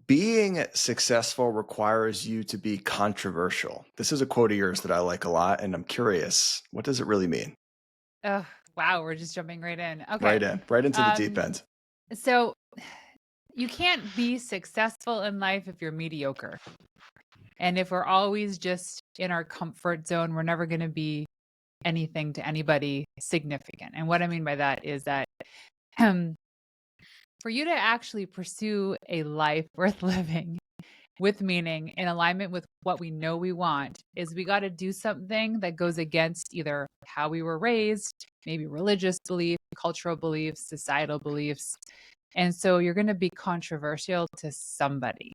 Being successful requires you to be controversial. This is a quote of yours that I like a lot, and I'm curious, what does it really mean? Oh, wow, we're just jumping right in. Okay. Right into the deep Um, end. so you can't be successful in life if you're mediocre. And if we're always just in our comfort zone, we're never going to be anything to anybody significant. And what I mean by that is that um, for you to actually pursue a life worth living with meaning in alignment with what we know we want is we got to do something that goes against either how we were raised, maybe religious belief, cultural beliefs, societal beliefs. And so you're going to be controversial to somebody.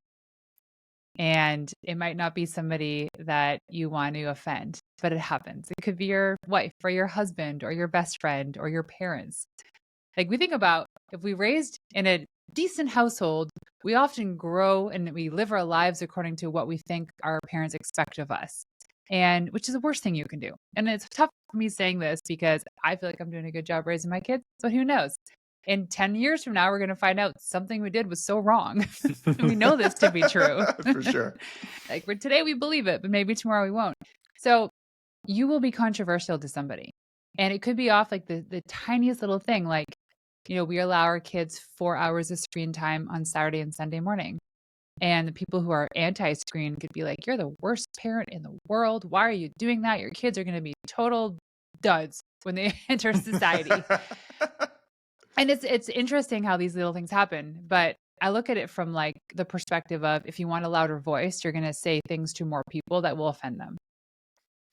And it might not be somebody that you want to offend, but it happens. It could be your wife or your husband or your best friend or your parents. Like we think about if we raised in a decent household, we often grow and we live our lives according to what we think our parents expect of us. And which is the worst thing you can do. And it's tough for me saying this because I feel like I'm doing a good job raising my kids, but who knows? In 10 years from now, we're going to find out something we did was so wrong. We know this to be true. For sure. Like for today, we believe it, but maybe tomorrow we won't. So you will be controversial to somebody. And it could be off like the tiniest little thing, like, we allow our kids 4 hours of screen time on Saturday and Sunday morning. And the people who are anti screen could be like, you're the worst parent in the world. Why are you doing that? Your kids are going to be total duds when they enter society. And it's interesting how these little things happen. But I look at it from like the perspective of if you want a louder voice, you're going to say things to more people that will offend them.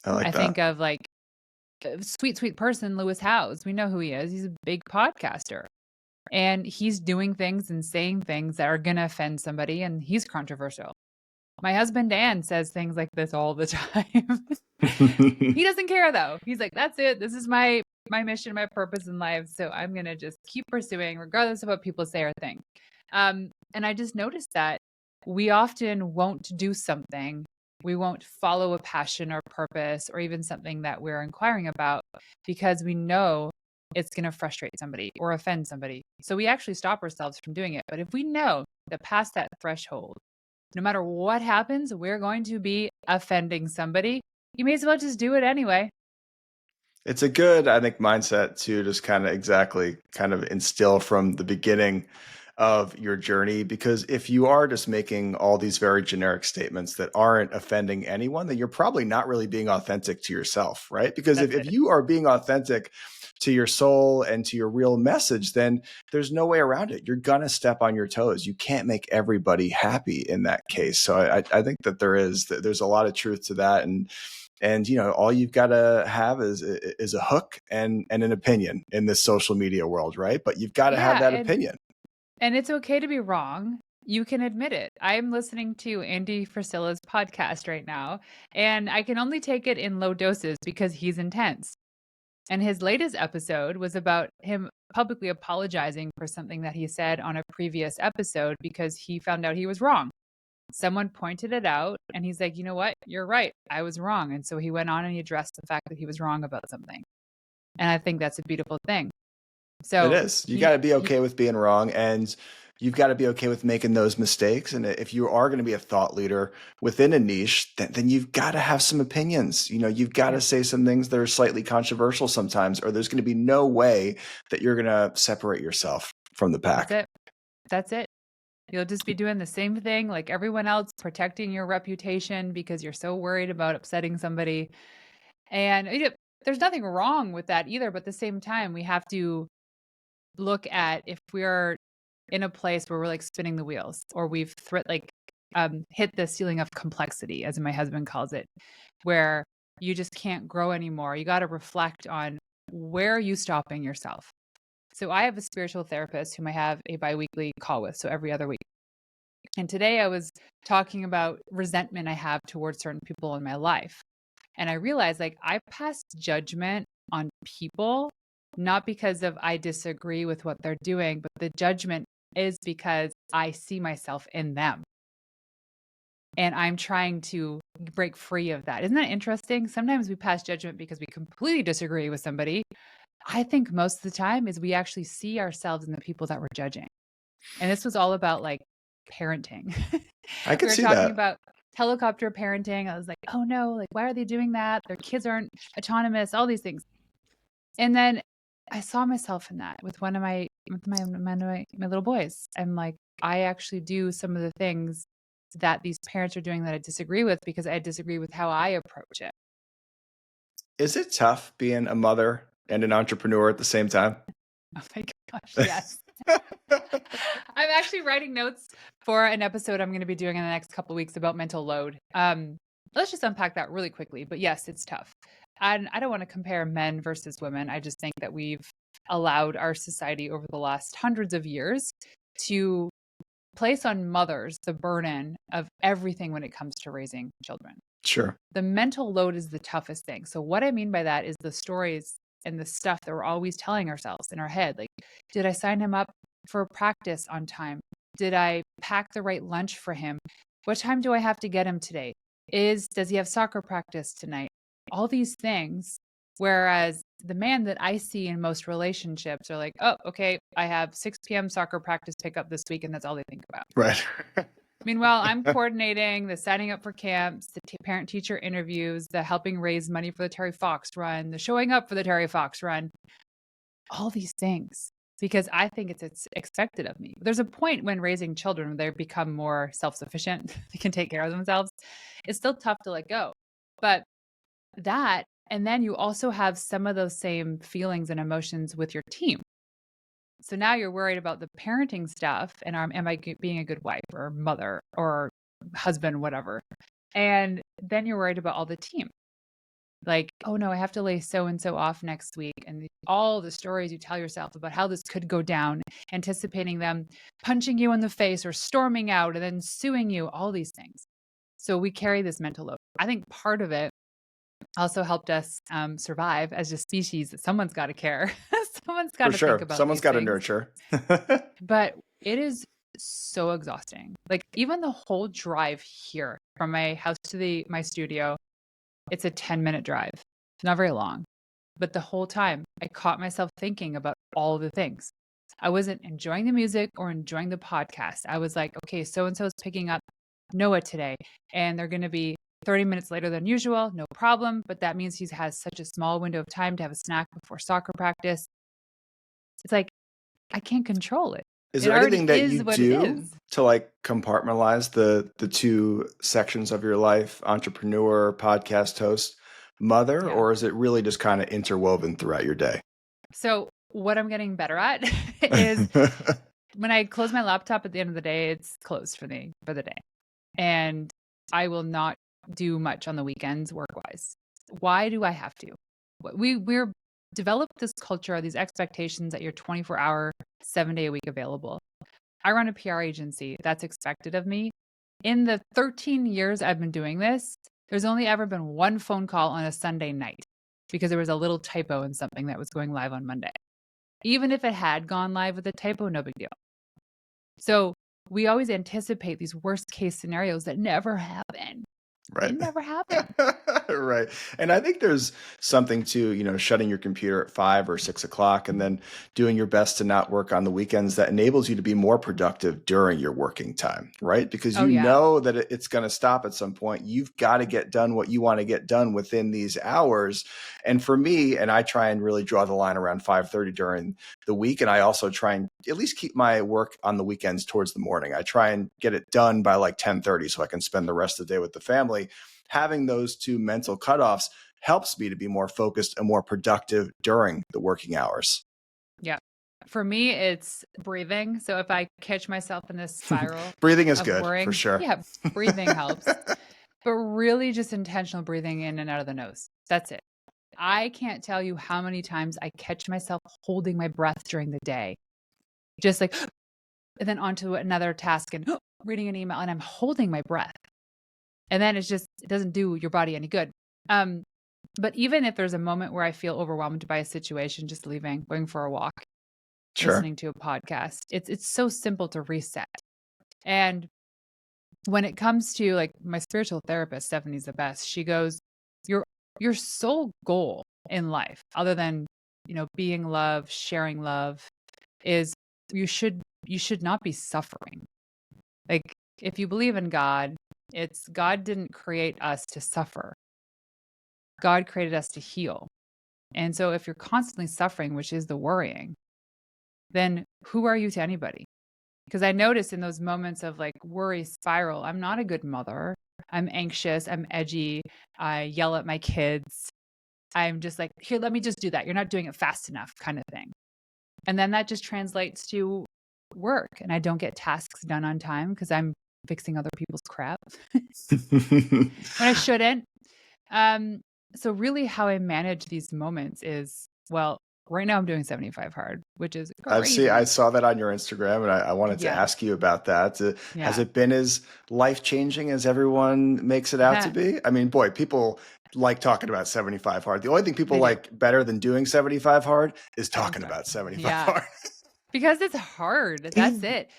I like I that. think of like a sweet, sweet person, Lewis Howes. We know who he is. He's a big podcaster. And he's doing things and saying things that are going to offend somebody, and he's controversial. My husband, Dan, says things like this all the time. He doesn't care though. He's like, that's it. This is my mission, my purpose in life. So I'm going to just keep pursuing regardless of what people say or think. And I just noticed that we often won't do something. We won't follow a passion or purpose or even something that we're inquiring about because we know it's going to frustrate somebody or offend somebody. So we actually stop ourselves from doing it. But if we know that past that threshold, no matter what happens, we're going to be offending somebody, you may as well just do it anyway. It's a good, I think, mindset to just kind of instill from the beginning of your journey. Because if you are just making all these very generic statements that aren't offending anyone, then you're probably not really being authentic to yourself, right? Because if, That's if it. you are being authentic to your soul and to your real message, then there's no way around it. You're going to step on your toes. You can't make everybody happy in that case. So I think that there's a lot of truth to that. And all you've got to have is a hook and an opinion in this social media world, right? But you've got to have Yeah, that opinion. and it's okay to be wrong. You can admit it. I'm listening to Andy Frisella's podcast right now, and I can only take it in low doses because he's intense. And his latest episode was about him publicly apologizing for something that he said on a previous episode because he found out he was wrong. Someone pointed it out, and he's like, you know what? You're right. I was wrong. And so he went on and he addressed the fact that he was wrong about something. And I think that's a beautiful thing. It So is. You got to be okay with being wrong, and you've got to be okay with making those mistakes. And if you are going to be a thought leader within a niche, then you've got to have some opinions. You've got to yeah, say some things that are slightly controversial sometimes, or there's going to be no way that you're going to separate yourself from the that's pack. it. That's it. You'll just be doing the same thing like everyone else, protecting your reputation because you're so worried about upsetting somebody. And there's nothing wrong with that either. But at the same time, we have to look at if we're in a place where we're like spinning the wheels or we've hit the ceiling of complexity, as my husband calls it, where you just can't grow anymore. You got to reflect on where are you stopping yourself. So I have a spiritual therapist whom I have a biweekly call with, so every other week. And today I was talking about resentment I have towards certain people in my life. And I realized like I pass judgment on people, not because of I disagree with what they're doing, but the judgment is because I see myself in them. And I'm trying to break free of that. Isn't that interesting? Sometimes we pass judgment because we completely disagree with somebody. I think most of the time is we actually see ourselves in the people that we're judging. And this was all about like parenting. I We could were see talking that. about helicopter parenting. I was like, oh no, like, why are they doing that? Their kids aren't autonomous, all these things. And then I saw myself in that with my little boys. I'm like, I actually do some of the things that these parents are doing that I disagree with because I disagree with how I approach it. Is it tough being a mother and an entrepreneur at the same time? Oh my gosh, yes. I'm actually writing notes for an episode I'm going to be doing in the next couple of weeks about mental load. Let's just unpack that really quickly. But yes, it's tough. And I don't want to compare men versus women. I just think that we've allowed our society over the last hundreds of years to place on mothers the burden of everything when it comes to raising children. Sure. The mental load is the toughest thing. So what I mean by that is the stories and the stuff that we're always telling ourselves in our head. Like, did I sign him up for practice on time? Did I pack the right lunch for him? What time do I have to get him today? Does he have soccer practice tonight? All these things. Whereas the man that I see in most relationships are like, oh, okay, I have 6 p.m. soccer practice pickup this week, and that's all they think about. Right. Meanwhile, I'm coordinating the signing up for camps, the parent-teacher interviews, the helping raise money for the Terry Fox run, the showing up for the Terry Fox run, all these things, because I think it's expected of me. There's a point when raising children where they become more self-sufficient, they can take care of themselves. It's still tough to let go. But that, and then you also have some of those same feelings and emotions with your team. So now you're worried about the parenting stuff and am I being a good wife or mother or husband, whatever. And then you're worried about all the team. Like, oh no, I have to lay so and so off next week. And all the stories you tell yourself about how this could go down, anticipating them punching you in the face or storming out and then suing you, all these things. So we carry this mental load. I think part of it also helped us survive as a species, that someone's got to care. Someone's got For to think sure. about Someone's these got to things. nurture. But it is so exhausting. Like, even the whole drive here from my house to my studio, it's a 10-minute drive. It's not very long. But the whole time I caught myself thinking about all the things. I wasn't enjoying the music or enjoying the podcast. I was like, okay, so-and-so is picking up Noah today, and they're going to be 30 minutes later than usual. No problem. But that means he has such a small window of time to have a snack before soccer practice. It's like, I can't control it. Is It there already anything that is you what it do is. to like compartmentalize the two sections of your life, entrepreneur, podcast host, mother, Yeah. or is it really just kind of interwoven throughout your day? So what I'm getting better at is when I close my laptop at the end of the day, it's closed for me for the day. And I will not do much on the weekends work-wise. Why do I have to? We're developed this culture, these expectations that you're 24-hour, 7-day-a-week available. I run a PR agency. That's expected of me. In the 13 years I've been doing this, there's only ever been one phone call on a Sunday night because there was a little typo in something that was going live on Monday. Even if it had gone live with a typo, no big deal. So we always anticipate these worst case scenarios that never happen. They Right. never happen. Right. And I think there's something to, shutting your computer at 5 or 6 o'clock and then doing your best to not work on the weekends that enables you to be more productive during your working time, right? Because Oh, you yeah. know that it's going to stop at some point. You've got to get done what you want to get done within these hours. And for me, and I try and really draw the line around 5:30 during the week. And I also try and at least keep my work on the weekends towards the morning. I try and get it done by like 10:30 so I can spend the rest of the day with the family. Having those two mental cutoffs helps me to be more focused and more productive during the working hours. Yeah. For me, it's breathing. So if I catch myself in this spiral Breathing is of good worrying, for sure. yeah, breathing helps. But really just intentional breathing in and out of the nose. That's it. I can't tell you how many times I catch myself holding my breath during the day. Just like, and then onto another task and reading an email, and I'm holding my breath. And then it doesn't do your body any good. But even if there's a moment where I feel overwhelmed by a situation, just leaving, going for a walk, Sure. listening to a podcast, it's so simple to reset. And when it comes to, like, my spiritual therapist, Stephanie's the best. She goes, your sole goal in life, other than, being love, sharing love, is you should not be suffering. Like, if you believe in God, it's God didn't create us to suffer. God created us to heal. And so if you're constantly suffering, which is the worrying, then who are you to anybody? Because I notice in those moments of like worry spiral, I'm not a good mother. I'm anxious. I'm edgy. I yell at my kids. I'm just like, here, let me just do that. You're not doing it fast enough, kind of thing. And then that just translates to work. And I don't get tasks done on time because I'm fixing other people's crap when I shouldn't. So really how I manage these moments is, well, right now I'm doing 75 hard, which is crazy. I saw that on your Instagram, and I wanted to Yeah. ask you about that. Has Yeah. it been as life-changing as everyone makes it out to be? I mean, boy, people like talking about 75 hard. The only thing people like better than doing 75 hard is talking about 75 hard. Because it's hard. That's it.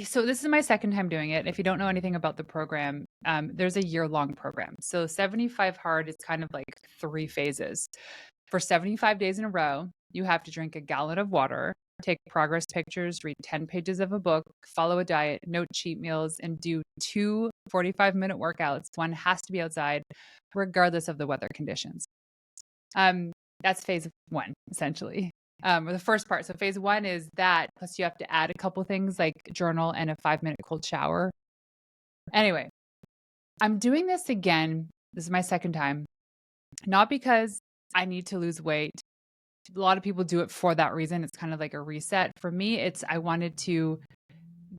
So this is my second time doing it. If you don't know anything about the program, there's a year-long program. So 75 hard is kind of like 3 phases. For 75 days in a row, you have to drink a gallon of water, take progress pictures, read 10 pages of a book, follow a diet, note cheat meals, and do 2 45-minute workouts. One has to be outside, regardless of the weather conditions. That's phase 1, essentially. Or the first part. So phase 1 is that, plus you have to add a couple things like journal and a 5-minute cold shower. Anyway, I'm doing this again. This is my second time, not because I need to lose weight. A lot of people do it for that reason. It's kind of like a reset. For me, it's I wanted to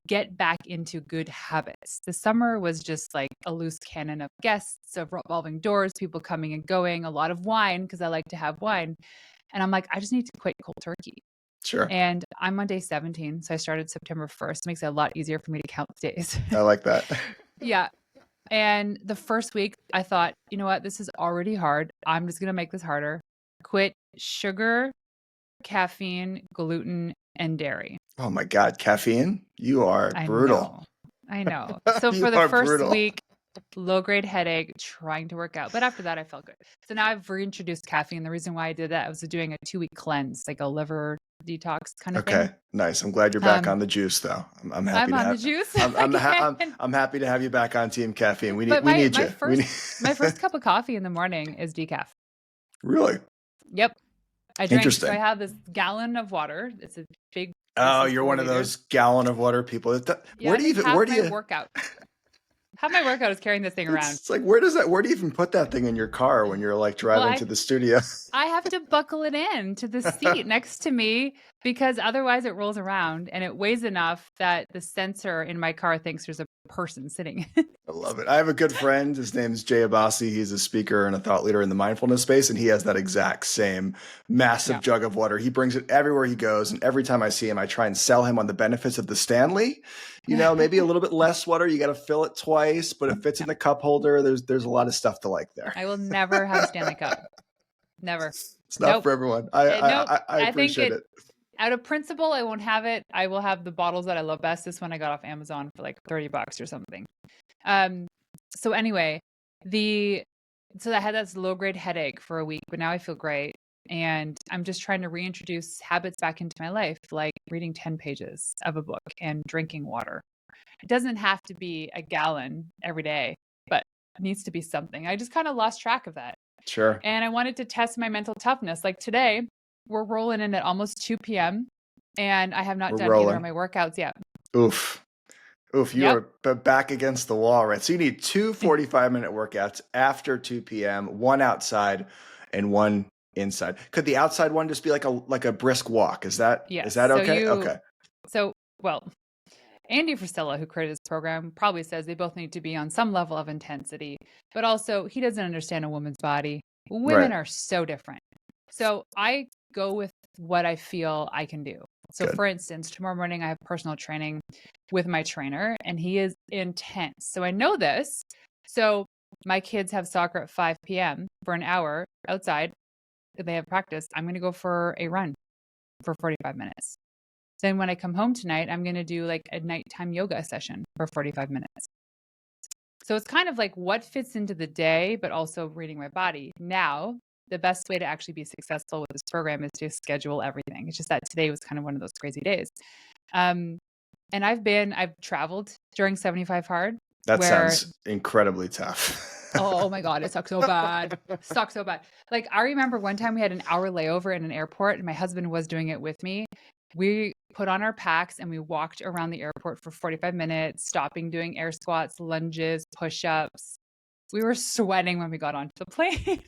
get back into good habits. The summer was just like a loose cannon of guests, of revolving doors, people coming and going, a lot of wine because I like to have wine. And I'm like, I just need to quit cold turkey. Sure. And I'm on day 17. So I started September 1st. It makes it a lot easier for me to count the days. I like that. Yeah. And the first week I thought, you know what? This is already hard. I'm just going to make this harder. Quit sugar, caffeine, gluten, and dairy. Oh my God. Caffeine? You are brutal. I know. So for the first week, low grade headache, trying to work out. But after that, I felt good. So now I've reintroduced caffeine. The reason why I did that, I was doing a 2-week cleanse, like a liver detox kind of thing. Okay, nice. I'm glad you're back on the juice, though. I'm happy to have the juice. I'm happy to have you back on Team Caffeine. We need you. My first cup of coffee in the morning is decaf. Really? Yep. I drink. So I have this gallon of water. It's a big. Oh, you're one of those gallon of water people. Where do you workout? Half my workout is carrying this thing around. It's like, where do you even put that thing in your car when you're like driving to the studio? I have to buckle it in to the seat next to me because otherwise it rolls around and it weighs enough that the sensor in my car thinks there's a person sitting. I love it. I have a good friend. His name's Jay Abbasi. He's a speaker and a thought leader in the mindfulness space. And he has that exact same massive jug of water. He brings it everywhere he goes. And every time I see him, I try and sell him on the benefits of the Stanley. You know, maybe a little bit less water. You got to fill it twice, but it fits in the cup holder. There's a lot of stuff to like there. I will never have a Stanley Cup. Never. It's not for everyone. I appreciate it. Out of principle, I won't have it. I will have the bottles that I love best. This one I got off Amazon for like $30 or something. So anyway, so I had this low grade headache for a week, but now I feel great. And I'm just trying to reintroduce habits back into my life, like reading 10 pages of a book and drinking water. It doesn't have to be a gallon every day, but it needs to be something. I just kind of lost track of that. Sure. And I wanted to test my mental toughness. Like today, we're rolling in at almost 2 p.m. and I have not done either of my workouts yet. Oof, you are back against the wall, right? So you need 2 45-minute workouts after 2 p.m., one outside and one inside. Could the outside one just be like a brisk walk? Is that okay? Okay. So, well, Andy Frisella, who created this program, probably says they both need to be on some level of intensity, but also he doesn't understand a woman's body. Women are so different. So I go with what I feel I can do. So for instance, tomorrow morning I have personal training with my trainer and he is intense. So I know this. So my kids have soccer at 5 p.m. for an hour outside. If they have practice, I'm going to go for a run for 45 minutes. Then when I come home tonight, I'm going to do like a nighttime yoga session for 45 minutes. So it's kind of like what fits into the day, but also reading my body. Now, the best way to actually be successful with this program is to schedule everything. It's just that today was kind of one of those crazy days. And I've traveled during 75 hard That where, sounds incredibly tough. oh my God, it sucks so bad. Sucks so bad. Like I remember one time we had an hour layover in an airport and my husband was doing it with me. We put on our packs and we walked around the airport for 45 minutes, stopping, doing air squats, lunges, push-ups. We were sweating when we got onto the plane.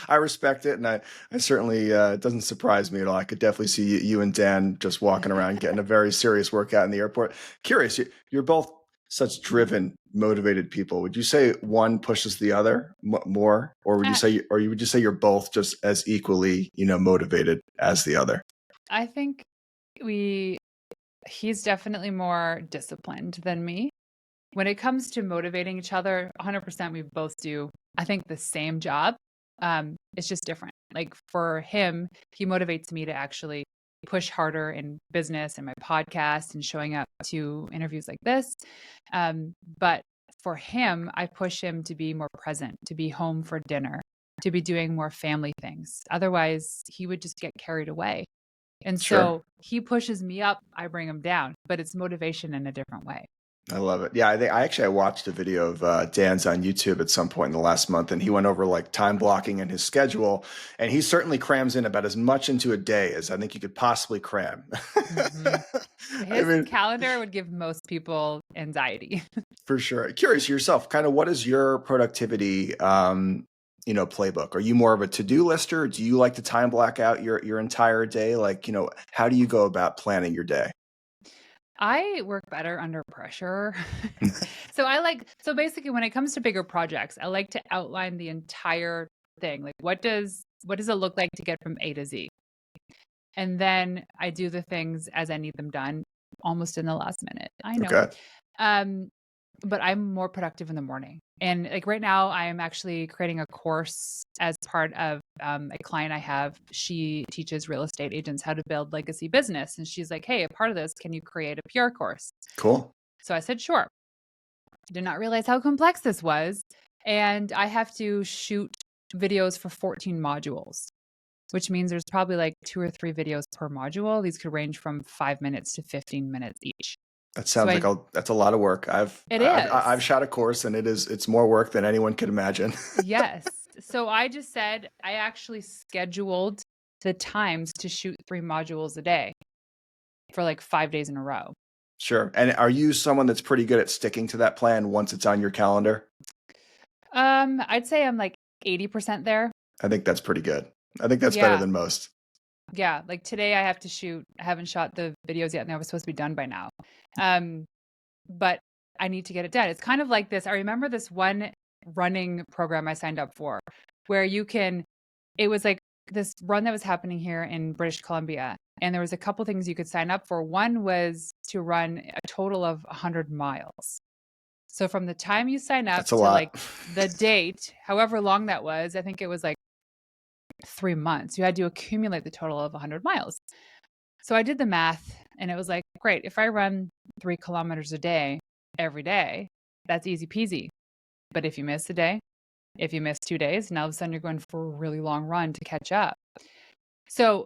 I respect it, and I certainly it doesn't surprise me at all. I could definitely see you and Dan just walking around getting a very serious workout in the airport. Curious, you're both such driven, motivated people. Would you say one pushes the other more, or would you say, you're both just as equally, motivated as the other? I think he's definitely more disciplined than me. When it comes to motivating each other, 100% we both do, I think, the same job. It's just different. Like for him, he motivates me to actually push harder in business and my podcast and showing up to interviews like this. But for him, I push him to be more present, to be home for dinner, to be doing more family things. Otherwise, he would just get carried away. And so he pushes me up, I bring him down, but it's motivation in a different way. I love it. Yeah, I watched a video of Dan's on YouTube at some point in the last month, and he went over like time blocking and his schedule, and he certainly crams in about as much into a day as I think you could possibly cram. Mm-hmm. His calendar would give most people anxiety. For sure. Curious yourself, kind of what is your productivity playbook? Are you more of a to-do lister? Do you like to time block out your entire day? Like, how do you go about planning your day? I work better under pressure. So basically when it comes to bigger projects, I like to outline the entire thing. Like what does it look like to get from A to Z? And then I do the things as I need them done almost in the last minute. I know. Okay. But I'm more productive in the morning. And like right now, I am actually creating a course as part of a client I have. She teaches real estate agents how to build legacy business. And she's like, hey, a part of this, can you create a PR course? Cool. So I said, sure. Did not realize how complex this was. And I have to shoot videos for 14 modules, which means there's probably like 2 or 3 videos per module. These could range from 5 minutes to 15 minutes each. That sounds that's a lot of work. I've shot a course and it's more work than anyone could imagine. Yes. So I just said, I actually scheduled the times to shoot 3 modules a day for like 5 days in a row. Sure. And are you someone that's pretty good at sticking to that plan once it's on your calendar? I'd say I'm like 80% there. I think that's pretty good. I think that's better than most. Yeah. Like today I have to shoot, I haven't shot the videos yet and I was supposed to be done by now. But I need to get it done. It's kind of like this. I remember this one running program I signed up for where it was like this run that was happening here in British Columbia. And there was a couple things you could sign up for. One was to run a total of 100 miles. So from the time you sign up to like the date, however long that was, I think it was like 3 months, you had to accumulate the total of 100 miles. So I did the math and it was like, great, if I run 3 kilometers a day, every day, that's easy peasy. But if you miss a day, if you miss 2 days, now all of a sudden you're going for a really long run to catch up. So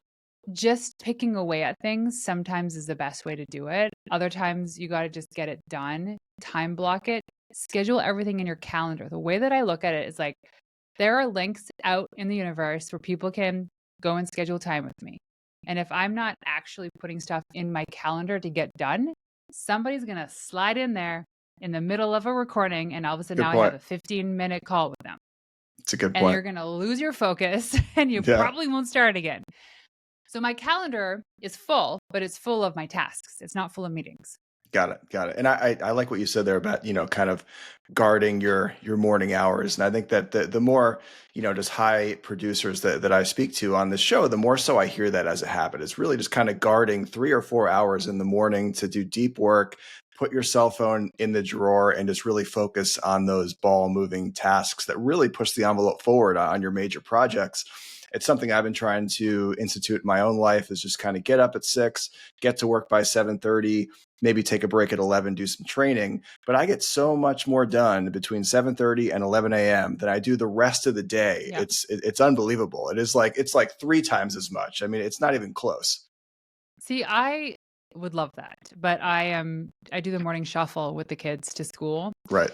just picking away at things sometimes is the best way to do it. Other times you got to just get it done, time block it, schedule everything in your calendar. The way that I look at it is like, there are links out in the universe where people can go and schedule time with me. And if I'm not actually putting stuff in my calendar to get done, somebody's going to slide in there in the middle of a recording and all of a sudden I have a 15-minute call with them. It's a good point. And you're going to lose your focus and you probably won't start again. So my calendar is full, but it's full of my tasks. It's not full of meetings. Got it. And I like what you said there about, kind of guarding your morning hours. And I think that the more, just high producers that I speak to on this show, the more so I hear that as a habit. It's really just kind of guarding 3 or 4 hours in the morning to do deep work, put your cell phone in the drawer and just really focus on those ball moving tasks that really push the envelope forward on your major projects. It's something I've been trying to institute in my own life, is just kind of get up at 6, get to work by 7:30, maybe take a break at 11, do some training. But I get so much more done between 7:30 and 11 a.m. than I do the rest of the day. Yeah. It's unbelievable. It's like 3 times as much. I mean, it's not even close. See, I would love that. But I do the morning shuffle with the kids to school. Right.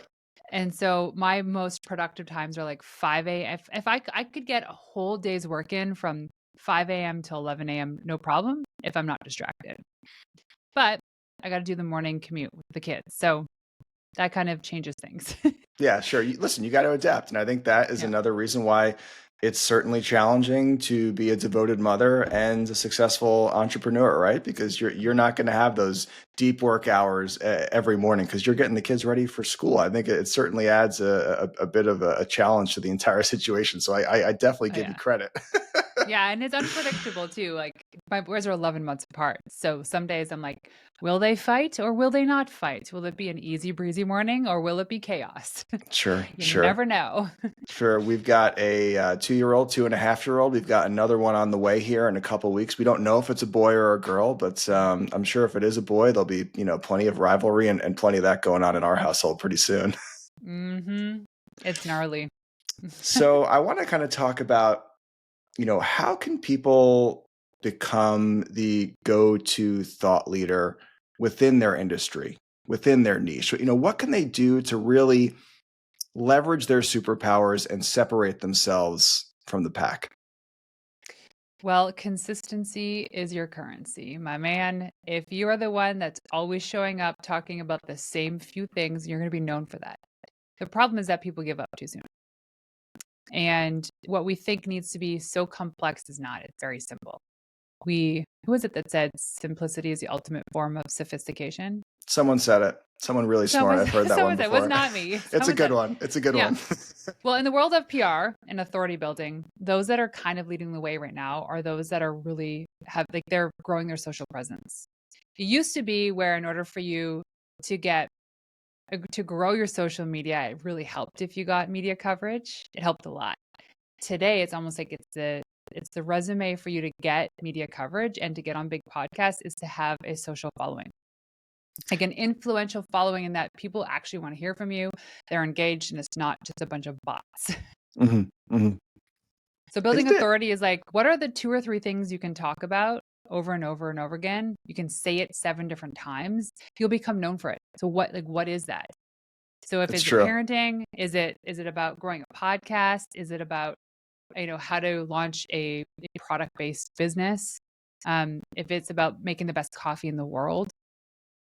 And so my most productive times are like 5 a.m. If I could get a whole day's work in from 5 a.m. to 11 a.m., no problem if I'm not distracted. But I got to do the morning commute with the kids. So that kind of changes things. Yeah, sure. Listen, you got to adapt. And I think that is another reason why it's certainly challenging to be a devoted mother and a successful entrepreneur, right? Because you're not going to have those deep work hours every morning because you're getting the kids ready for school. I think it certainly adds a bit of a challenge to the entire situation. So I definitely give you credit. Yeah, and it's unpredictable too. Like my boys are 11 months apart. So some days I'm like, will they fight or will they not fight? Will it be an easy breezy morning or will it be chaos? Sure. You never know. Sure. We've got a 2-year-old, 2.5-year-old. We've got another one on the way here in a couple of weeks. We don't know if it's a boy or a girl, but I'm sure if it is a boy, there'll be, plenty of rivalry and plenty of that going on in our household pretty soon. It's gnarly. So I want to kind of talk about, how can people become the go-to thought leader within their industry, within their niche? What can they do to really leverage their superpowers and separate themselves from the pack? Well, consistency is your currency, my man. If you are the one that's always showing up talking about the same few things, you're going to be known for that. The problem is that people give up too soon. And what we think needs to be so complex is not. It's very simple. Who is it that said simplicity is the ultimate form of sophistication? Someone said it. Someone really smart. I've heard that one before. It was not me. It's a good one. It's a good one. Well, in the world of PR and authority building, those that are kind of leading the way right now are those that are really they're growing their social presence. It used to be where in order for you to grow your social media, it really helped if you got media coverage. It helped a lot. Today, it's almost like it's the resume for you to get media coverage and to get on big podcasts is to have a social following, like an influential following, in that people actually want to hear from you. They're engaged, and it's not just a bunch of bots. So building authority is like, what are the 2 or 3 things you can talk about over and over and over again? You can say it 7 different times. You'll become known for it. So what is that? So if it's parenting, is it about growing a podcast? Is it about, how to launch a product-based business? If it's about making the best coffee in the world,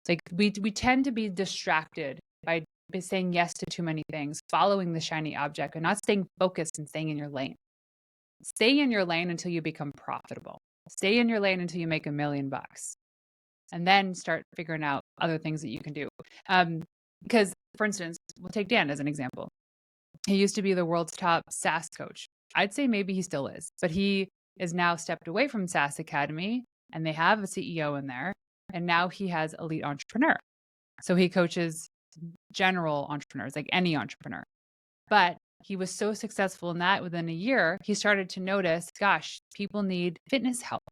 like we tend to be distracted by saying yes to too many things, following the shiny object and not staying focused and staying in your lane. Stay in your lane until you become profitable. Stay in your lane until you make $1 million, and then start figuring out other things that you can do. Because, for instance, we'll take Dan as an example. He used to be the world's top SaaS coach. I'd say maybe he still is, but he is now stepped away from SaaS Academy, and they have a CEO in there, and now he has elite entrepreneur. So he coaches general entrepreneurs, like any entrepreneur. But he was so successful in that within a year, he started to notice, gosh, people need fitness help.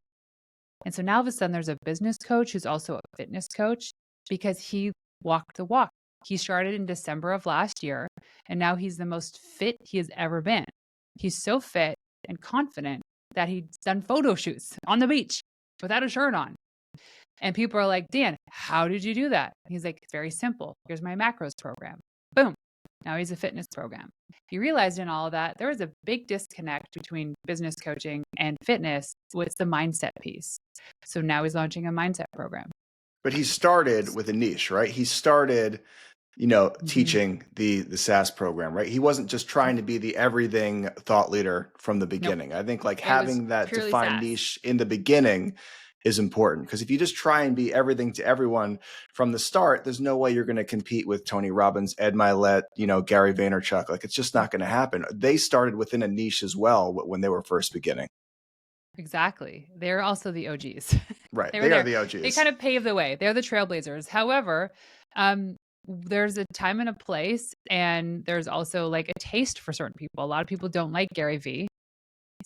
And so now all of a sudden there's a business coach who's also a fitness coach because he walked the walk. He started in December of last year, and now he's the most fit he has ever been. He's so fit and confident that he's done photo shoots on the beach without a shirt on. And people are like, Dan, how did you do that? He's like, it's very simple. Here's my macros program. Boom. Now he's a fitness program. He realized in all of that, there was a big disconnect between business coaching and fitness. What's the mindset piece? So now he's launching a mindset program. But he started with a niche, right? He started, teaching the SaaS program, right? He wasn't just trying to be the everything thought leader from the beginning. Nope. I think having that defined SaaS niche in the beginning is important, because if you just try and be everything to everyone from the start, there's no way you're going to compete with Tony Robbins, Ed Mylett, Gary Vaynerchuk. Like, it's just not going to happen. They started within a niche as well when they were first beginning. Exactly. They're also the OGs. Right. They are the OGs. They kind of paved the way. They're the trailblazers. However, there's a time and a place, and there's also like a taste for certain people. A lot of people don't like Gary V.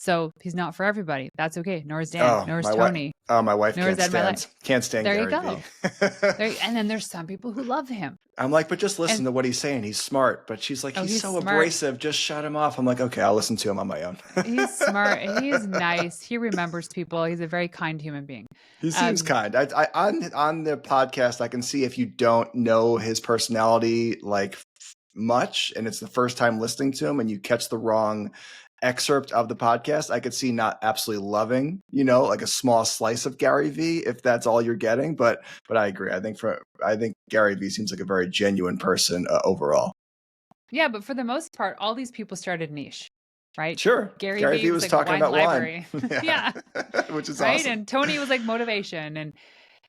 So he's not for everybody. That's okay. Nor is Dan, nor is Tony. My wife nor is can't stand There you Gary go. Vee. And then there's some people who love him. I'm like, but just listen And- to what he's saying. He's smart. But she's like, he's so smart. abrasive. Just shut him off. I'm like, okay, I'll listen to him on my own. He's smart. He's nice. He remembers people. He's a very kind human being. He seems kind. On the podcast, I can see if you don't know his personality like much, and it's the first time listening to him, and you catch the wrong excerpt of the podcast, I could see not absolutely loving, like a small slice of Gary Vee if that's all you're getting. But I agree. I think Gary Vee seems like a very genuine person overall. Yeah, but for the most part, all these people started niche, right? Sure. Gary Vee was like talking about library. wine. Yeah. Which is right. awesome. And Tony was like motivation.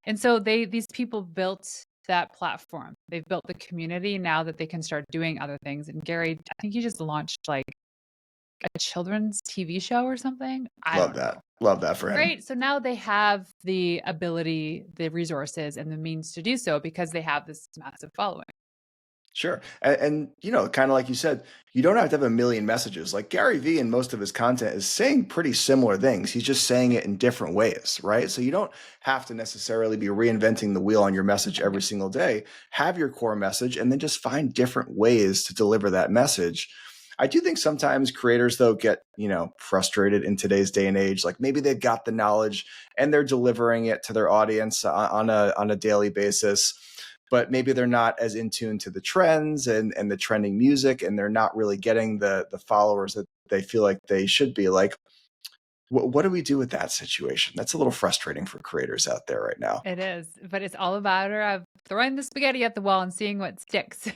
And so these people built that platform. They've built the community now that they can start doing other things. And Gary, I think he just launched like a children's TV show or something. Love that for him. Right. So now they have the ability, the resources, and the means to do so because they have this massive following. Sure. And kind of like you said, you don't have to have a million messages. Like Gary Vee and most of his content is saying pretty similar things. He's just saying it in different ways, right? So you don't have to necessarily be reinventing the wheel on your message every single day. Have your core message and then just find different ways to deliver that message. I do think sometimes creators, though, get, frustrated in today's day and age. Like maybe they've got the knowledge and they're delivering it to their audience on a daily basis, but maybe they're not as in tune to the trends and the trending music, and they're not really getting the followers that they feel like they should be. Like, what do we do with that situation? That's a little frustrating for creators out there right now. It is, but it's all about throwing the spaghetti at the wall and seeing what sticks.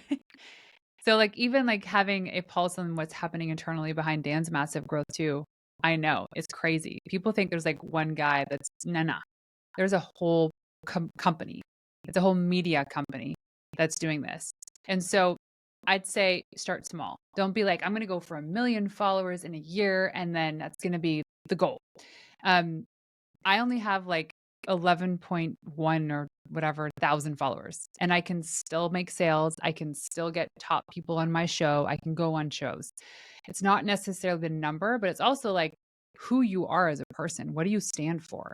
So like even like having a pulse on what's happening internally behind Dan's massive growth too. I know it's crazy. People think there's like one guy that's nah. There's a whole company. It's a whole media company that's doing this. And so I'd say start small. Don't be like, I'm going to go for 1 million followers in a year and then that's going to be the goal. I only have like 11.1 or whatever thousand followers, and I can still make sales. I can still get top people on my show. I can go on shows. It's not necessarily the number, but it's also like who you are as a person. What do you stand for?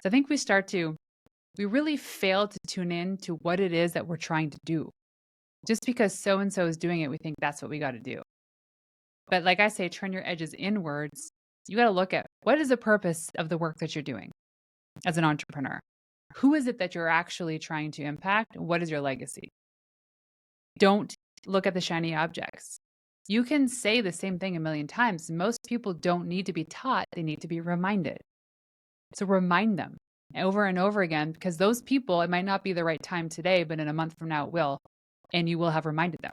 So I think we really fail to tune in to what it is that we're trying to do. Just because so-and-so is doing it, we think that's what we got to do. But like I say, turn your edges inwards. You got to look at what is the purpose of the work that you're doing as an entrepreneur. Who is it that you're actually trying to impact? What is your legacy? Don't look at the shiny objects. You can say the same thing 1 million times. Most people don't need to be taught. They need to be reminded. So remind them over and over again, because those people, it might not be the right time today, but in a month from now it will, and you will have reminded them.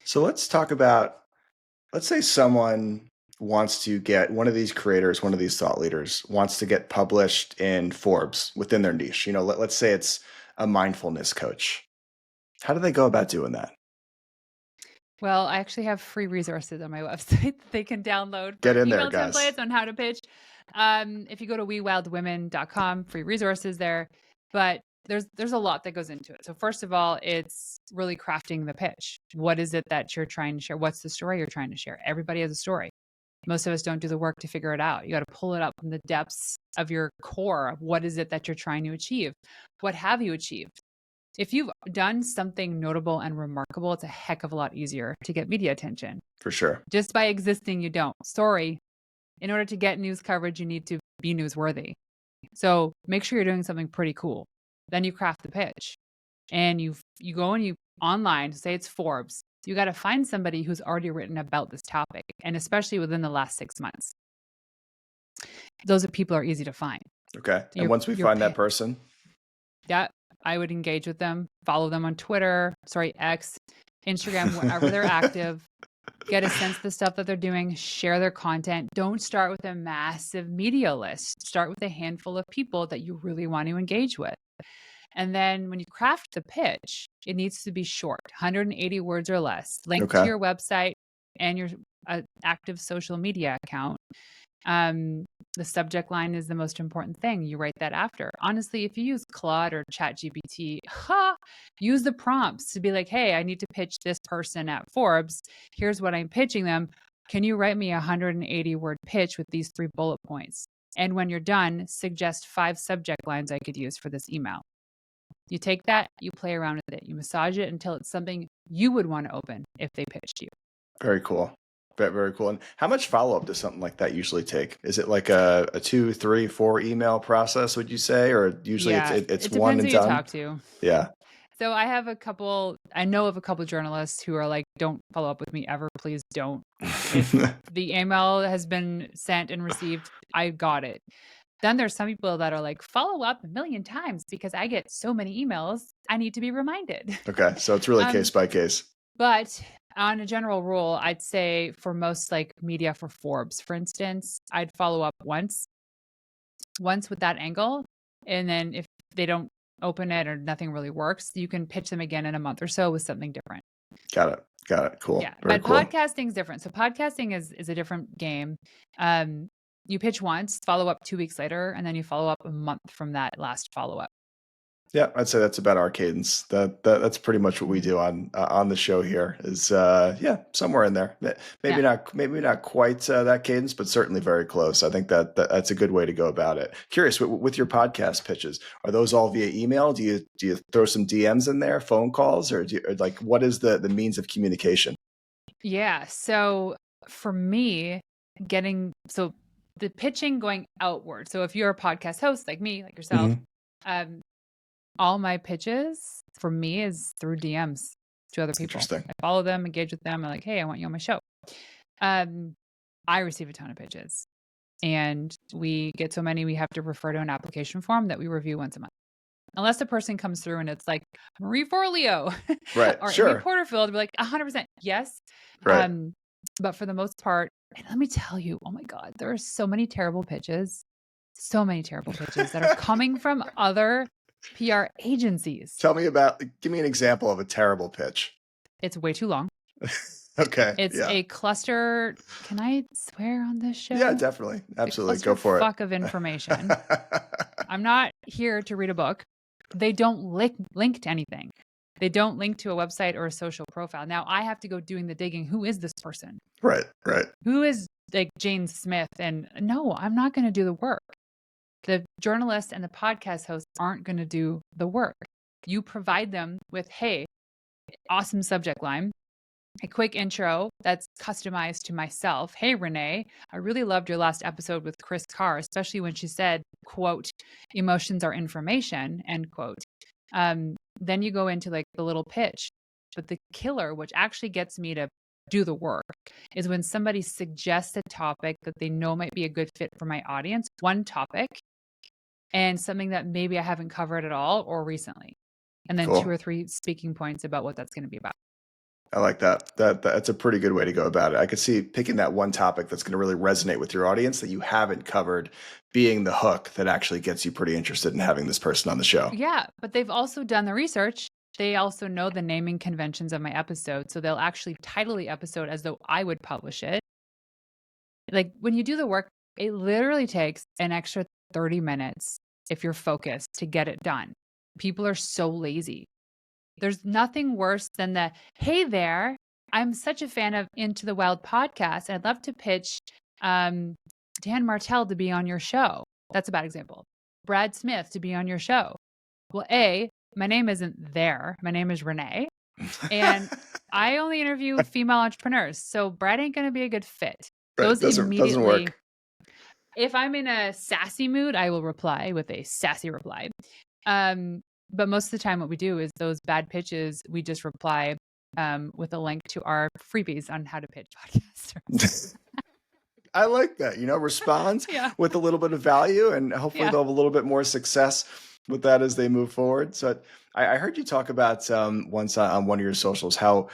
So let's talk about, let's say someone wants to get, one of these creators, one of these thought leaders wants to get published in Forbes within their niche. Let's say it's a mindfulness coach. How do they go about doing that? Well, I actually have free resources on my website that they can download. Get in there, email guys. Templates on how to pitch. If you go to wewildwomen.com, free resources there. But there's a lot that goes into it. So first of all, it's really crafting the pitch. What is it that you're trying to share? What's the story you're trying to share? Everybody has a story. Most of us don't do the work to figure it out. You got to pull it up from the depths of your core. What is it that you're trying to achieve? What have you achieved? If you've done something notable and remarkable, it's a heck of a lot easier to get media attention. For sure. Just by existing, you don't. Sorry. In order to get news coverage, you need to be newsworthy. So make sure you're doing something pretty cool. Then you craft the pitch. And you go and you online, say it's Forbes. You got to find somebody who's already written about this topic, and especially within the last 6 months. Those people are easy to find. Okay. And once we find that person? Yeah, I would engage with them, follow them on Twitter, X, Instagram, wherever they're active. Get a sense of the stuff that they're doing, share their content. Don't start with a massive media list. Start with a handful of people that you really want to engage with. And then when you craft the pitch, it needs to be short, 180 words or less. Link to your website and your active social media account. The subject line is the most important thing. You write that after. Honestly, if you use Claude or ChatGPT, use the prompts to be like, hey, I need to pitch this person at Forbes. Here's what I'm pitching them. can you write me a 180-word pitch with these 3 bullet points? And when you're done, suggest 5 subject lines I could use for this email. You take that, you play around with it, you massage it until it's something you would want to open if they pitched you. Very cool. Very, very cool. And how much follow-up does something like that usually take? Is it like a 2, 3, 4 email process, would you say? Or usually it's it one depends and who you done? talk to. Yeah. So I know of a couple journalists who are like, don't follow up with me ever. Please don't. If the email has been sent and received, I got it. Then there's some people that are like, follow up 1,000,000 times because I get so many emails. I need to be reminded. Okay. So it's really case by case. But on a general rule, I'd say for most like media, for Forbes, for instance, I'd follow up once with that angle. And then if they don't open it or nothing really works, you can pitch them again in a month or so with something different. Got it. Cool. Yeah. Very But cool. podcasting's different. So podcasting is a different game. You pitch once, follow up 2 weeks later, and then you follow up a month from that last follow up. Yeah, I'd say that's about our cadence. That's pretty much what we do on the show here. Is somewhere in there. Maybe not quite that cadence, but certainly very close. I think that's a good way to go about it. Curious with your podcast pitches, are those all via email? Do you throw some DMs in there, phone calls, or what is the means of communication? Yeah. So for me, the pitching going outward. So if you're a podcast host like me, like yourself, all my pitches for me is through DMs to other people. Interesting. I follow them, engage with them. I'm like, hey, I want you on my show. I receive a ton of pitches, and we get so many, we have to refer to an application form that we review once a month. Unless the person comes through and it's like Marie Forleo, Right? or Sure. Amy Porterfield, we're like 100% yes. Right. But for the most part, and let me tell you, oh my God, there are so many terrible pitches that are coming from other PR agencies. Give me an example of a terrible pitch. It's way too long. Okay. It's a cluster. Can I swear on this show? Yeah, definitely. Absolutely. Go for it. Fuck of information. I'm not here to read a book. They don't link to anything. They don't link to a website or a social profile. Now I have to go doing the digging. Who is this person? Right. Who is like Jane Smith? And no, I'm not going to do the work. The journalist and the podcast host aren't going to do the work. You provide them with, hey, awesome subject line, a quick intro that's customized to myself. Hey, Renee, I really loved your last episode with Chris Carr, especially when she said, quote, emotions are information, end quote. Then you go into like the little pitch. But the killer, which actually gets me to do the work, is when somebody suggests a topic that they know might be a good fit for my audience, one topic, and something that maybe I haven't covered at all or recently. And then Cool. 2 or 3 speaking points about what that's going to be about. I like that. That's a pretty good way to go about it. I could see picking that one topic that's going to really resonate with your audience that you haven't covered being the hook that actually gets you pretty interested in having this person on the show. Yeah, but they've also done the research. They also know the naming conventions of my episode. So they'll actually title the episode as though I would publish it. Like when you do the work, it literally takes an extra 30 minutes if you're focused to get it done. People are so lazy. There's nothing worse than the, hey there, I'm such a fan of Into the Wild podcast. I'd love to pitch Dan Martell to be on your show. That's a bad example. Brad Smith to be on your show. Well, my name isn't there. My name is Renee. And I only interview female entrepreneurs. So Brad ain't going to be a good fit. Right. Those doesn't work. If I'm in a sassy mood, I will reply with a sassy reply. But most of the time what we do is those bad pitches, we just reply with a link to our freebies on how to pitch podcasters. I like that. Respond with a little bit of value, and hopefully they'll have a little bit more success with that as they move forward. So I heard you talk about once on one of your socials how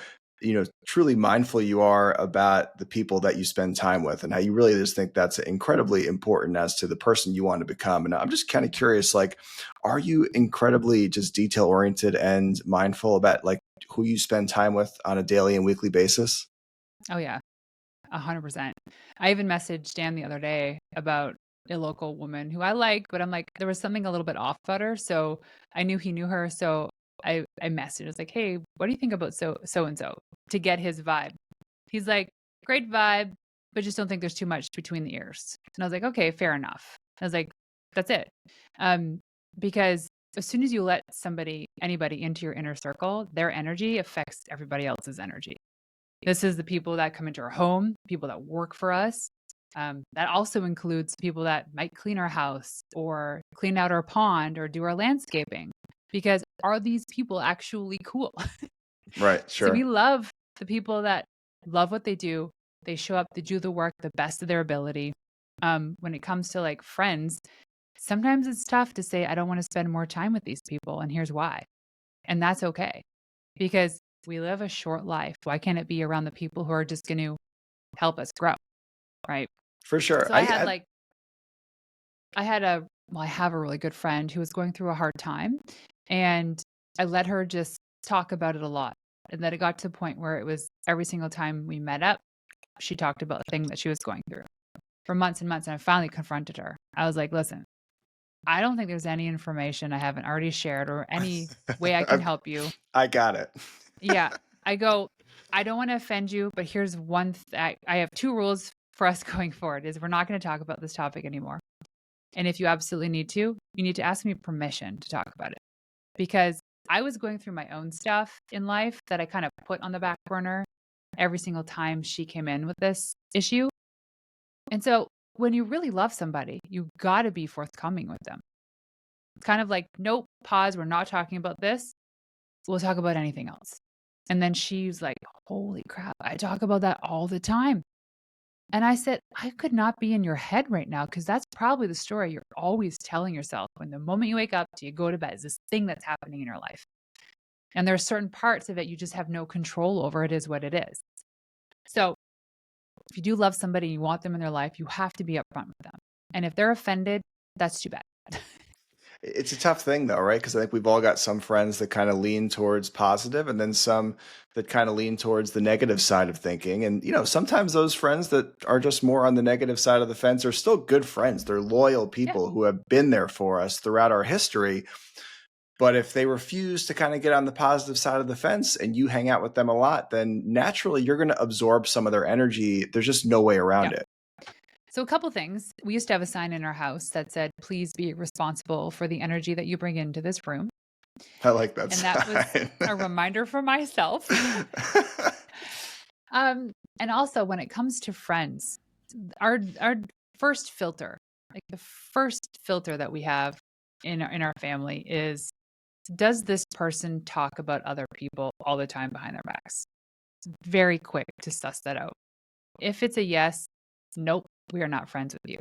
truly mindful you are about the people that you spend time with, and how you really just think that's incredibly important as to the person you want to become. And I'm just kind of curious, like, are you incredibly just detail oriented and mindful about like who you spend time with on a daily and weekly basis? Oh yeah, 100%. I even messaged Dan the other day about a local woman who I like, but I'm like, there was something a little bit off about her. So I knew he knew her. So I messaged. I was like, hey, what do you think about so and so, to get his vibe? He's like, great vibe. but just don't think there's too much between the ears. And I was like, okay, fair enough. I was like, that's it. Because as soon as you let anybody into your inner circle, their energy affects everybody else's energy. This is the people that come into our home, people that work for us. That also includes people that might clean our house or clean out our pond or do our landscaping. Because are these people actually cool? Right. So we Sure. love the people that love what they do. They show up, they do the work the best of their ability. When it comes to like friends, sometimes it's tough to say, I don't want to spend more time with these people. And here's why. And that's okay, because we live a short life. Why can't it be around the people who are just going to help us grow? Right. For sure. So I have a really good friend who was going through a hard time, and I let her just talk about it a lot. And then it got to the point where it was every single time we met up, she talked about the thing that she was going through for months and months. And I finally confronted her. I was like, listen, I don't think there's any information I haven't already shared or any way I can help you. I got it. Yeah. I go, I don't want to offend you, but here's one I have 2 rules for us going forward is we're not going to talk about this topic anymore. And if you absolutely need to, you need to ask me permission to talk about it. Because I was going through my own stuff in life that I kind of put on the back burner every single time she came in with this issue. And so when you really love somebody, you got to be forthcoming with them. It's kind of like, nope, pause. We're not talking about this. We'll talk about anything else. And then she's like, holy crap, I talk about that all the time. And I said, I could not be in your head right now, because that's probably the story you're always telling yourself. When the moment you wake up to you go to bed is this thing that's happening in your life. And there are certain parts of it you just have no control over. It is what it is. So if you do love somebody, you want them in their life, you have to be upfront with them. And if they're offended, that's too bad. It's a tough thing though, right? Because I think we've all got some friends that kind of lean towards positive and then some that kind of lean towards the negative side of thinking. And, sometimes those friends that are just more on the negative side of the fence are still good friends. They're loyal people who have been there for us throughout our history. But if they refuse to kind of get on the positive side of the fence and you hang out with them a lot, then naturally you're going to absorb some of their energy. There's just no way around it. So a couple things. We used to have a sign in our house that said, please be responsible for the energy that you bring into this room. I like that And sign. that was a reminder for myself. And also when it comes to friends, our first filter, like the first filter that we have in our family is, does this person talk about other people all the time behind their backs? It's very quick to suss that out. If it's a yes, nope, we are not friends with you.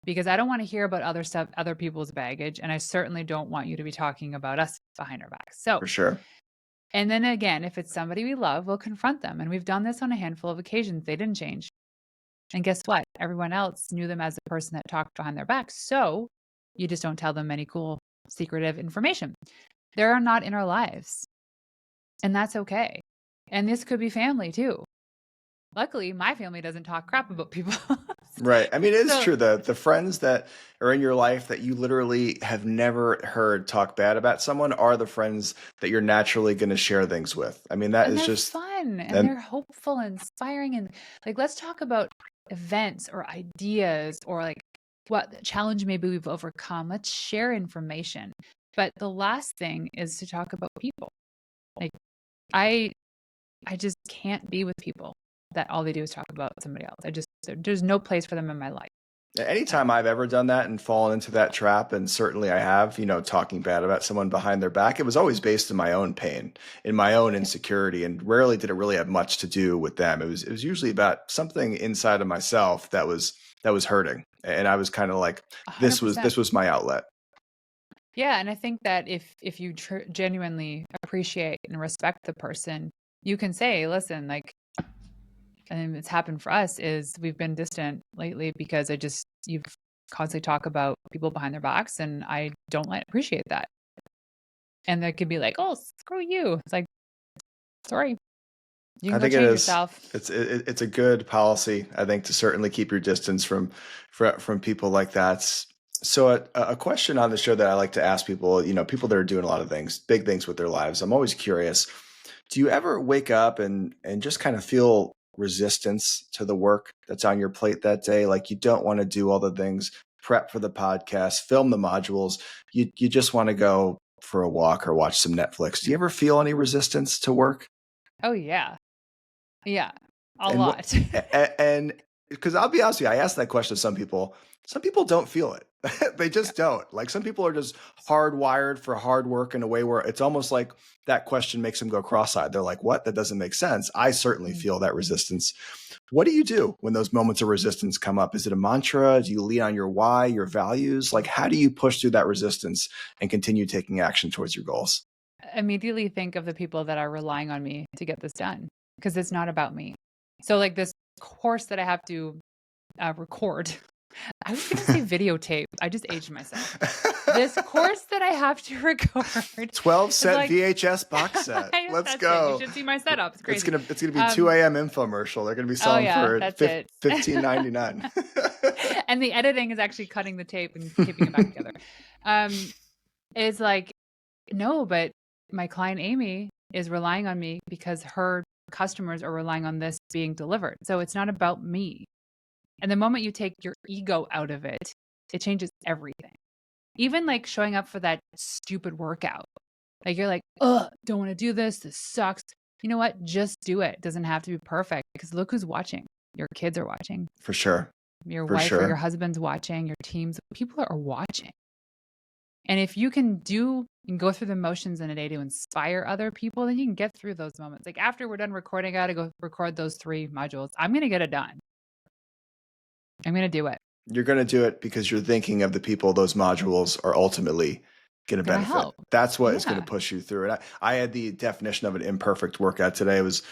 Because I don't want to hear about other stuff, other people's baggage. And I certainly don't want you to be talking about us behind our backs. So For sure. And then again, if it's somebody we love, we'll confront them. And we've done this on a handful of occasions. They didn't change. And guess what? Everyone else knew them as the person that talked behind their back. So you just don't tell them any cool, secretive information. They're not in our lives. And that's okay. And this could be family too. Luckily, my family doesn't talk crap about people. Right. I mean, it is true that the friends that are in your life that you literally have never heard talk bad about someone are the friends that you're naturally going to share things with. I mean, that And is they're just fun and they're hopeful and inspiring. And like, let's talk about events or ideas or like what challenge maybe we've overcome. Let's share information. But the last thing is to talk about people. Like I just can't be with people that all they do is talk about somebody else. There's no place for them in my life. anytime I've ever done that and fallen into that trap, and certainly I have, talking bad about someone behind their back, it was always based in my own pain, in my own insecurity, and rarely did it really have much to do with them. It was usually about something inside of myself that was hurting, and I was kind of like, this 100%. was my outlet. Yeah, and I think that if you genuinely appreciate and respect the person, you can say, listen, like, and it's happened for us is we've been distant lately because you've constantly talk about people behind their backs and I don't appreciate that. And they could be like, oh, screw you. It's like, sorry. You can go change yourself. It's a good policy, I think, to certainly keep your distance from people like that. So a question on the show that I like to ask people, people that are doing a lot of things, big things with their lives. I'm always curious, do you ever wake up and just kind of feel resistance to the work that's on your plate that day. Like you don't want to do all the things, prep for the podcast, film the modules. You just want to go for a walk or watch some Netflix. Do you ever feel any resistance to work? Oh yeah. Yeah. A And lot. and because I'll be honest with you, I asked that question to some people. Some people don't feel it. They just don't. Like some people are just hardwired for hard work in a way where it's almost like that question makes them go cross-eyed. They're like, what? That doesn't make sense. I certainly feel that resistance. What do you do when those moments of resistance come up? Is it a mantra? Do you lean on your why, your values? Like, how do you push through that resistance and continue taking action towards your goals? Immediately think of the people that are relying on me to get this done, because it's not about me. So like this course that I have to record. I was going to say videotape. I just aged myself. This course that I have to record. 12 set VHS box set. Let's go. You should see my setup. It's crazy. It's gonna be 2 a.m. infomercial. They're gonna be selling for $15.99. And the editing is actually cutting the tape and taping it back together. It's like, no, but my client Amy is relying on me because her customers are relying on this being delivered. So it's not about me. And the moment you take your ego out of it, it changes everything. Even like showing up for that stupid workout. Like you're like, ugh, don't want to do this. This sucks. You know what? Just do it. It doesn't have to be perfect, because look who's watching. Your kids are watching. For sure. Your wife or your husband's watching. Your teams. People are watching. And if you can do and go through the motions in a day to inspire other people, then you can get through those moments. Like after we're done recording, I got to go record those 3 modules. I'm going to get it done. I'm going to do it. You're going to do it because you're thinking of the people those modules are ultimately going to benefit. Help. That's what is going to push you through it. I had the definition of an imperfect workout today. It was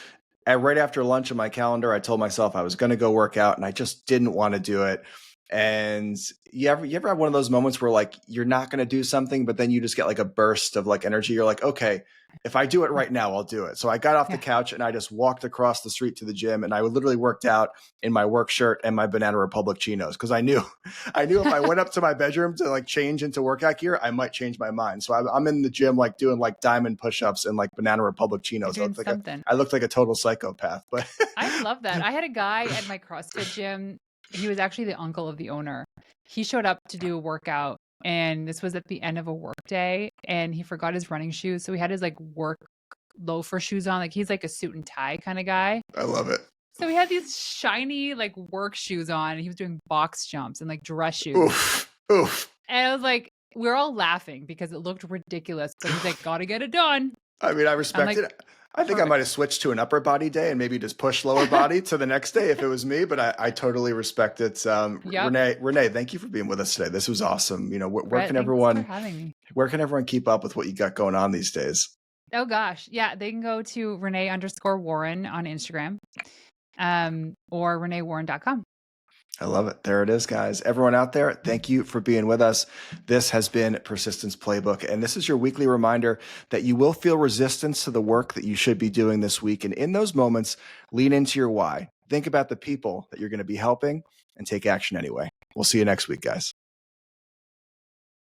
right after lunch on my calendar. I told myself I was going to go work out and I just didn't want to do it. And you ever have one of those moments where like you're not going to do something, but then you just get like a burst of like energy. You're like, okay, if I do it right now, I'll do it. So I got off the couch and I just walked across the street to the gym, and I literally worked out in my work shirt and my Banana Republic chinos, because I knew if I went up to my bedroom to like change into workout gear, I might change my mind. So I'm in the gym like doing like diamond push-ups and like Banana Republic chinos. I looked like a total psychopath. But I love that. I had a guy at my CrossFit gym. He was actually the uncle of the owner. He showed up to do a workout, and this was at the end of a work day, and he forgot his running shoes. So he had his like work loafer shoes on. Like he's like a suit and tie kind of guy. I love it. So he had these shiny like work shoes on, and he was doing box jumps and like dress shoes. Oof. And I was like, we're all laughing because it looked ridiculous, but he's like, gotta get it done. I mean, I respect it. I think I might have switched to an upper body day and maybe just push lower body to the next day if it was me, but I totally respect it. Renee, thank you for being with us today. This was awesome. You know, where can everyone keep up with what you got going on these days? Oh gosh. Yeah. They can go to Renee_Warren on Instagram, or ReneeWarren.com. I love it. There it is, guys. Everyone out there, thank you for being with us. This has been Persistence Playbook, and this is your weekly reminder that you will feel resistance to the work that you should be doing this week. And in those moments, lean into your why. Think about the people that you're going to be helping and take action anyway. We'll see you next week, guys.